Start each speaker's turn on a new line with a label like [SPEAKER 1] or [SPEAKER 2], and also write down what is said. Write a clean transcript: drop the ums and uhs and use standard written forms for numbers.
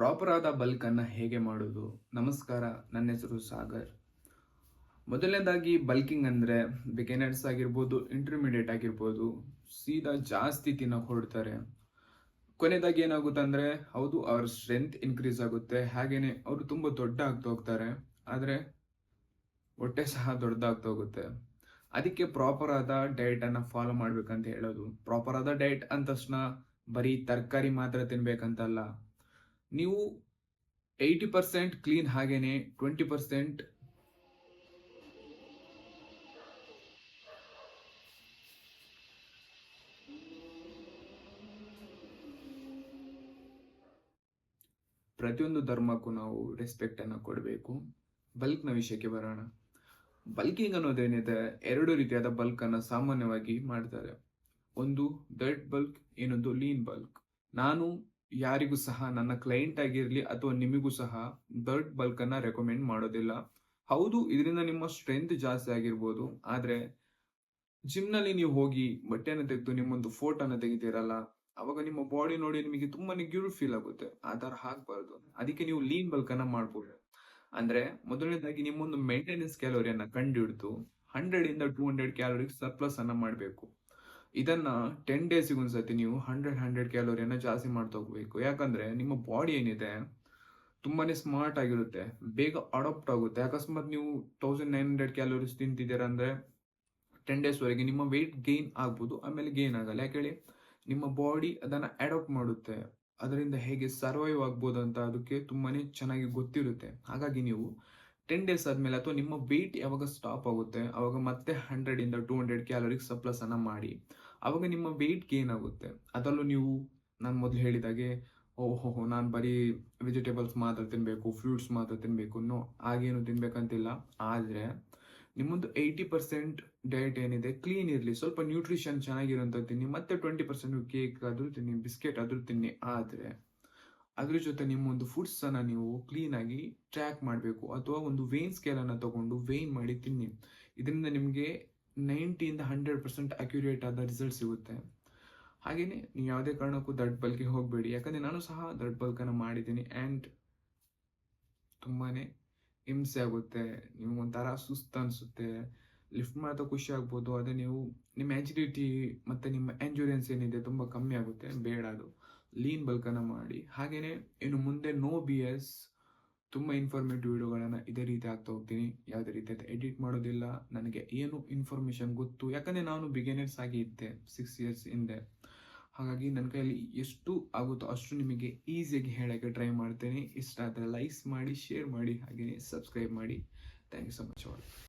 [SPEAKER 1] Proper ಆದ bulk ಅನ್ನ ಹೇಗೆ ಮಾಡೋದು? ನಮಸ್ಕಾರ, ನನ್ನ ಹೆಸರು ಸಾಗರ್. ಮೊದಲನೇದಾಗಿ ಬಲ್ಕಿಂಗ್ ಅಂದ್ರೆ ಬಿಗಿನರ್ಸ್ ಆಗಿರ್ಬೋದು, ಇಂಟರ್ಮೀಡಿಯೇಟ್ ಆಗಿರ್ಬೋದು, ಸೀದಾ ಜಾಸ್ತಿ ತಿನ್ನಕ್ ಹೊರಡ್ತಾರೆ. ಕೊನೆಯದಾಗಿ ಏನಾಗುತ್ತೆ ಅಂದ್ರೆ ಹೌದು, ಅವ್ರ ಸ್ಟ್ರೆಂತ್ ಇನ್ಕ್ರೀಸ್ ಆಗುತ್ತೆ, ಹಾಗೇನೆ ಅವರು ತುಂಬಾ ದೊಡ್ಡ ಆಗ್ತಾ ಹೋಗ್ತಾರೆ. ಆದ್ರೆ ಹೊಟ್ಟೆ ಸಹ ದೊಡ್ಡದಾಗ್ತಾ ಹೋಗುತ್ತೆ. ಅದಕ್ಕೆ ಪ್ರಾಪರ್ ಆದ ಡಯಟ್ ಅನ್ನ ಫಾಲೋ ಮಾಡ್ಬೇಕಂತ ಹೇಳೋದು. ಪ್ರಾಪರ್ ಆದ ಡಯಟ್ ಅಂದ ತಕ್ಷಣ ಬರೀ ತರಕಾರಿ ಮಾತ್ರ ತಿನ್ಬೇಕಂತಲ್ಲ. ನೀವು 80% ಕ್ಲೀನ್, ಹಾಗೇನೆ 20% ಪ್ರತಿಯೊಂದು ಧರ್ಮಕ್ಕೂ ನಾವು ರೆಸ್ಪೆಕ್ಟ್ ಅನ್ನು ಕೊಡಬೇಕು. ಬಲ್ಕ್ ನ ವಿಷಯಕ್ಕೆ ಬರೋಣ. ಬಲ್ಕಿಂಗ್ ಅನ್ನೋದೇನಿದೆ, ಎರಡು ರೀತಿಯಾದ ಬಲ್ಕ್ ಅನ್ನ ಸಾಮಾನ್ಯವಾಗಿ ಮಾಡ್ತಾರೆ. ಒಂದು ಡಯಟ್ ಬಲ್ಕ್, ಇನ್ನೊಂದು ಲೀನ್ ಬಲ್ಕ್. ನಾನು ಯಾರಿಗೂ ಸಹ, ನನ್ನ ಕ್ಲೈಂಟ್ ಆಗಿರ್ಲಿ ಅಥವಾ ನಿಮಗೂ ಸಹ ಡಯಟ್ ಬಲ್ಕ್ ಅನ್ನ ರೆಕಮೆಂಡ್ ಮಾಡೋದಿಲ್ಲ. ಹೌದು, ಇದರಿಂದ ನಿಮ್ಮ ಸ್ಟ್ರೆಂತ್ ಜಾಸ್ತಿ ಆಗಿರ್ಬೋದು, ಆದ್ರೆ ಜಿಮ್ ನಲ್ಲಿ ನೀವು ಹೋಗಿ ಬಟ್ಟೆನ ತೆಗೆದು ನಿಮ್ಮೊಂದು ಫೋಟೋನ ತೆಗಿತೀರಲ್ಲ, ಅವಾಗ ನಿಮ್ಮ ಬಾಡಿ ನೋಡಿ ನಿಮಗೆ ತುಂಬಾ ಗಿಲ್ಟ್ ಫೀಲ್ ಆಗುತ್ತೆ. ಆ ತರ ಆಗ್ಬಾರ್ದು. ಅದಕ್ಕೆ ನೀವು ಲೀನ್ ಬಲ್ಕ್ ಅನ್ನ ಮಾಡ್ಬೋದು. ಅಂದ್ರೆ ಮೊದಲನೇದಾಗಿ ನಿಮ್ಮೊಂದು ಮೇಂಟೆನೆನ್ಸ್ ಕ್ಯಾಲೋರಿಯನ್ನ ಕಂಡುಹಿಡಿದು 100 ಇಂದ 200 ಕ್ಯಾಲೋರಿ ಸರ್ಪ್ಲಸ್ ಅನ್ನ ಮಾಡಬೇಕು. ಇದನ್ನ 10 ಡೇಸಿಗೆ ಒಂದ್ಸತಿ ನೀವು 100 ಕ್ಯಾಲೋರಿಯನ್ನ ಜಾಸ್ತಿ ಮಾಡ್ತಾ ಹೋಗ್ಬೇಕು. ಯಾಕಂದ್ರೆ ನಿಮ್ಮ ಬಾಡಿ ಏನಿದೆ ತುಂಬಾನೇ ಸ್ಮಾರ್ಟ್ ಆಗಿರುತ್ತೆ, ಬೇಗ ಅಡಾಪ್ಟ್ ಆಗುತ್ತೆ. ಅಕಸ್ಮಾತ್ ನೀವು 1900 ಕ್ಯಾಲೋರೀಸ್ ತಿಂತಿದ್ದೀರಾ ಅಂದ್ರೆ 10 ಡೇಸ್ ವರೆಗೆ ನಿಮ್ಮ ವೆಯ್ಟ್ ಗೇನ್ ಆಗ್ಬೋದು, ಆಮೇಲೆ ಗೇನ್ ಆಗಲ್ಲ. ಯಾಕೆ ಹೇಳಿ, ನಿಮ್ಮ ಬಾಡಿ ಅದನ್ನ ಅಡಾಪ್ಟ್ ಮಾಡುತ್ತೆ. ಅದರಿಂದ ಹೇಗೆ ಸರ್ವೈವ್ ಆಗ್ಬೋದು ಅಂತ ಅದಕ್ಕೆ ತುಂಬಾನೇ ಚೆನ್ನಾಗಿ ಗೊತ್ತಿರುತ್ತೆ. ಹಾಗಾಗಿ ನೀವು 10 ಡೇಸ್ ಆದ್ಮೇಲೆ ಅಥವಾ ನಿಮ್ಮ ವೆಯ್ಟ್ ಯಾವಾಗ ಸ್ಟಾಪ್ ಆಗುತ್ತೆ ಅವಾಗ ಮತ್ತೆ 100 ಇಂದ 200 ಕ್ಯಾಲೋರಿ ಸರ್ಪ್ಲಸ್ ಅನ್ನ ಮಾಡಿ. ಅವಾಗ ನಿಮ್ಮ ವೆಯ್ಟ್ ಗೇನ್ ಆಗುತ್ತೆ. ಅದರಲ್ಲೂ ನೀವು, ನಾನು ಮೊದಲು ಹೇಳಿದಾಗೆ, ಓಹೋ ನಾನು ಬರೀ ವೆಜಿಟೇಬಲ್ಸ್ ಮಾತ್ರ ತಿನ್ಬೇಕು, ಫ್ರೂಟ್ಸ್ ಮಾತ್ರ ತಿನ್ಬೇಕು, ನೋ, ಹಾಗೇನು ತಿನ್ಬೇಕಂತಿಲ್ಲ. ಆದ್ರೆ ನಿಮ್ಮೊಂದು 80% ಡಯಟ್ ಏನಿದೆ ಕ್ಲೀನ್ ಇರಲಿ, ಸ್ವಲ್ಪ ನ್ಯೂಟ್ರಿಷನ್ ಚೆನ್ನಾಗಿರೋಂಥ ತಿನ್ನಿ, ಮತ್ತೆ 20% ಕೇಕ್ ಆದ್ರೂ ತಿನ್ನಿ, ಬಿಸ್ಕೆಟ್ ಆದ್ರೂ ತಿನ್ನಿ. ಆದ್ರೆ ಅದ್ರ ಜೊತೆ ನಿಮ್ಮೊಂದು ಫುಡ್ಸ್ ಅನ್ನ ನೀವು ಕ್ಲೀನ್ ಆಗಿ ಟ್ರ್ಯಾಕ್ ಮಾಡಬೇಕು, ಅಥವಾ ಒಂದು ವೇನ್ ಸ್ಕೇಲ್ ಅನ್ನ ತಗೊಂಡು ವೇನ್ ಮಾಡಿ ತಿನ್ನಿ. ಇದರಿಂದ ನಿಮಗೆ 90 ಇಂದ 100% ಅಕ್ಯುರೇಟ್ ಆದ ರಿಸಲ್ಟ್ ಸಿಗುತ್ತೆ. ಹಾಗೇನೆ ನೀವು ಯಾವುದೇ ಕಾರಣಕ್ಕೂ ದಡ್ ಬಲ್ಗೆ ಹೋಗಬೇಡಿ. ಯಾಕಂದ್ರೆ ನಾನು ಸಹ ದಡ್ ಬಲ್ಕ್ ಅನ್ನ ಮಾಡಿದ್ದೀನಿ ಅಂಡ್ ತುಂಬಾನೇ ಹಿಂಸೆ ಆಗುತ್ತೆ. ನೀವು ಒಂಥರ ಸುಸ್ತು ಅನ್ಸುತ್ತೆ. ಲಿಫ್ಟ್ ಮಾಡ್ತಾ ಖುಷಿ ಆಗ್ಬೋದು, ಅದೇ ನೀವು ನಿಮ್ಮ ಎಜಿಲಿಟಿ ಮತ್ತೆ ನಿಮ್ಮ ಎಂಜೂರೆನ್ಸ್ ಏನಿದೆ ತುಂಬಾ ಕಮ್ಮಿ ಆಗುತ್ತೆ. ಬೇಡ, ಅದು ಲೀನ್ ಬಲ್ಕ್ ಅನ್ನ ಮಾಡಿ. ಹಾಗೇನೆ ಇನ್ನು ಮುಂದೆ ನೋ ಬಿ ಎಸ್ ತುಂಬಾ ಇನ್ಫಾರ್ಮೇಟಿವ್ ವಿಡಿಯೋಗಳನ್ನ ಇದೇ ರೀತಿ ಆಗ್ತಾ ಹೋಗ್ತೀನಿ. ಯಾವುದೇ ರೀತಿ ಎಡಿಟ್ ಮಾಡೋದಿಲ್ಲ. ನನಗೆ ಏನು ಇನ್ಫಾರ್ಮೇಶನ್ ಗೊತ್ತು, ಯಾಕಂದ್ರೆ ನಾನು ಬಿಗಿನರ್ಸ್ ಆಗಿ ಇದ್ದೆ 6 ಇಯರ್ಸ್ ಹಿಂದೆ. ಹಾಗಾಗಿ ನನ್ನ ಕೈಯಲ್ಲಿ ಎಷ್ಟು ಆಗುತ್ತೋ ಅಷ್ಟು ನಿಮಗೆ ಈಸಿಯಾಗಿ ಹೇಳಕ್ಕೆ ಟ್ರೈ ಮಾಡ್ತೇನೆ. ಇಷ್ಟ ಆದರೆ ಲೈಕ್ಸ್ ಮಾಡಿ, ಶೇರ್ ಮಾಡಿ, ಹಾಗೆಯೇ ಸಬ್ಸ್ಕ್ರೈಬ್ ಮಾಡಿ. Thank you so much all.